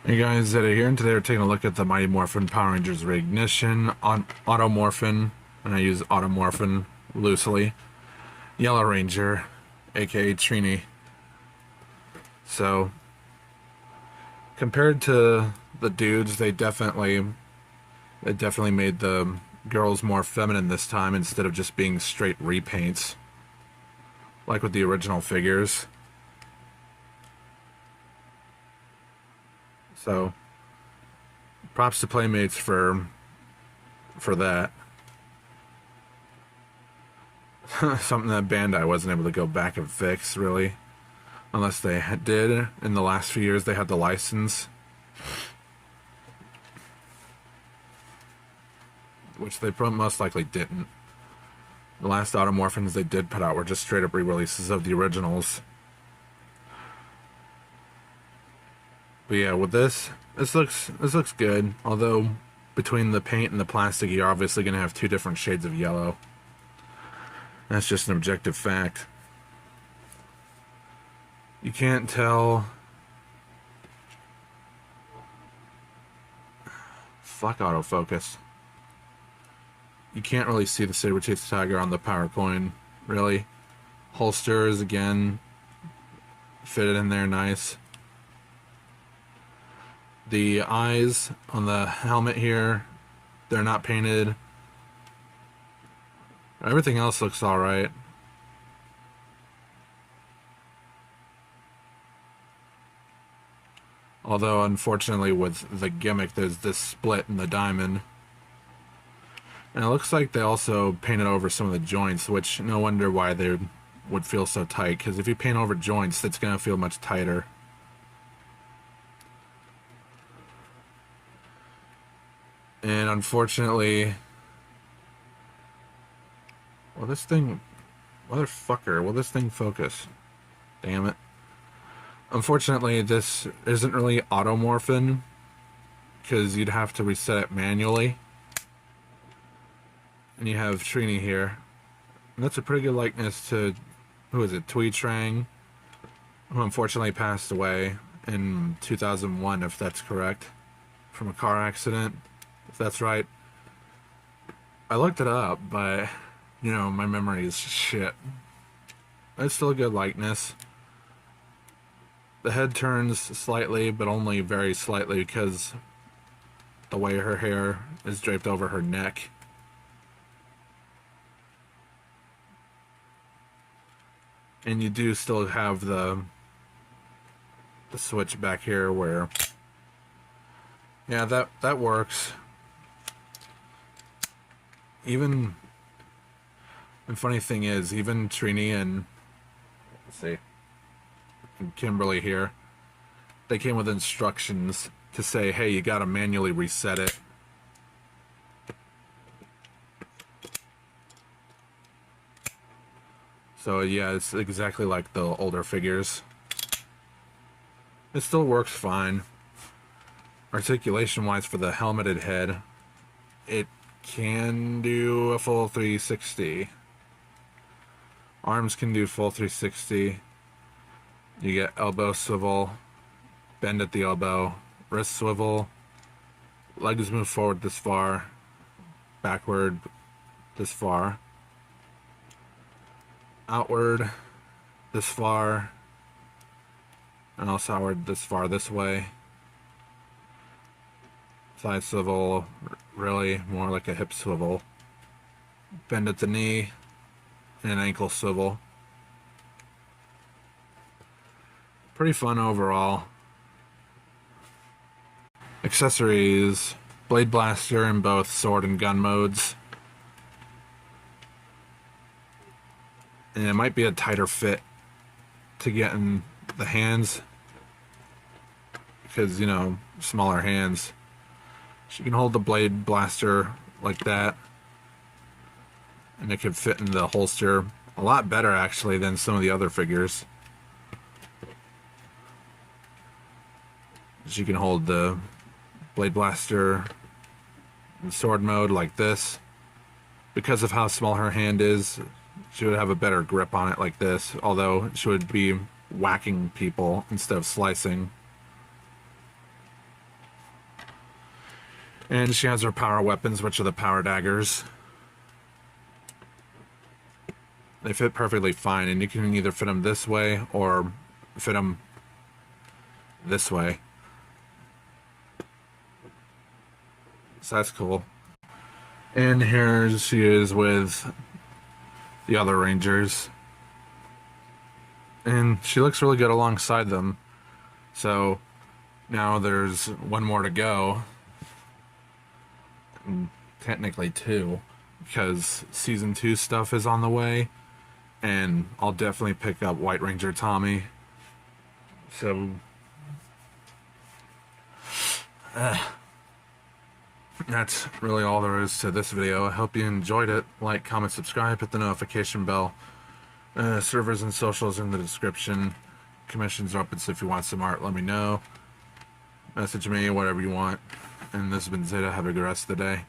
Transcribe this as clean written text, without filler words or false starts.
Hey guys, Zeta here, and today we're taking a look at the Mighty Morphin Power Rangers Reignition on Auto-Morphin, and I use Auto-Morphin loosely. Yellow Ranger, aka Trini. So, compared to the dudes, they definitely made the girls more feminine this time instead of just being straight repaints, like with the original figures. So, props to Playmates for that. Something that Bandai wasn't able to go back and fix, really. Unless they did. In the last few years, they had the license. Which they most likely didn't. The last Auto-Morphins they did put out were just straight up re-releases of the originals. But yeah, with this looks good. Although between the paint and the plastic, you're obviously going to have two different shades of yellow. That's just an objective fact. You can't tell. Fuck autofocus. You can't really see the saber-toothed tiger on the power coin, really. Holsters again, fitted in there nice. The eyes on the helmet here, they're not painted. Everything else looks alright. Although, unfortunately, with the gimmick, there's this split in the diamond. And it looks like they also painted over some of the joints, which no wonder why they would feel so tight, because if you paint over joints, it's going to feel much tighter. And unfortunately, will this thing focus? Damn it. Unfortunately, this isn't really Auto-Morphin, because you'd have to reset it manually. And you have Trini here. And that's a pretty good likeness to, who is it, Twee Trang, who unfortunately passed away in 2001, if that's correct, from a car accident. If that's right. I looked it up, but, you know, my memory is shit. It's still a good likeness. The head turns slightly, but only very slightly because the way her hair is draped over her neck. And you do still have the switch back here where, yeah, that works. Even, the funny thing is, even Trini and, let's see, and Kimberly here, they came with instructions to say, hey, you gotta manually reset it. So yeah, it's exactly like the older figures. It still works fine. Articulation-wise for the helmeted head, it can do a full 360. Arms can do full 360. You get elbow swivel, bend at the elbow, wrist swivel, legs move forward this far, backward this far, outward this far, and also outward this far this way. Side swivel, really more like a hip swivel. Bend at the knee, and an ankle swivel. Pretty fun overall. Accessories, blade blaster in both sword and gun modes. And it might be a tighter fit to get in the hands, because, you know, smaller hands. So you can hold the blade blaster like that, and it could fit in the holster a lot better actually than some of the other figures. So you can hold the blade blaster in sword mode like this. Because of how small her hand is, She would have a better grip on it like this, although she would be whacking people instead of slicing. And she has her power weapons, which are the power daggers. They fit perfectly fine, and you can either fit them this way or fit them this way. So that's cool. And here she is with the other Rangers. And she looks really good alongside them. So now there's one more to go. And technically two, because Season 2 stuff is on the way. And I'll definitely pick up White Ranger Tommy. So that's really all there is to this video. I hope you enjoyed it. Like, comment, subscribe, hit the notification bell. Servers and socials in the description. Commissions are open, so if you want some art, let me know. Message me, whatever you want. And this has been Zeta. Have a good rest of the day.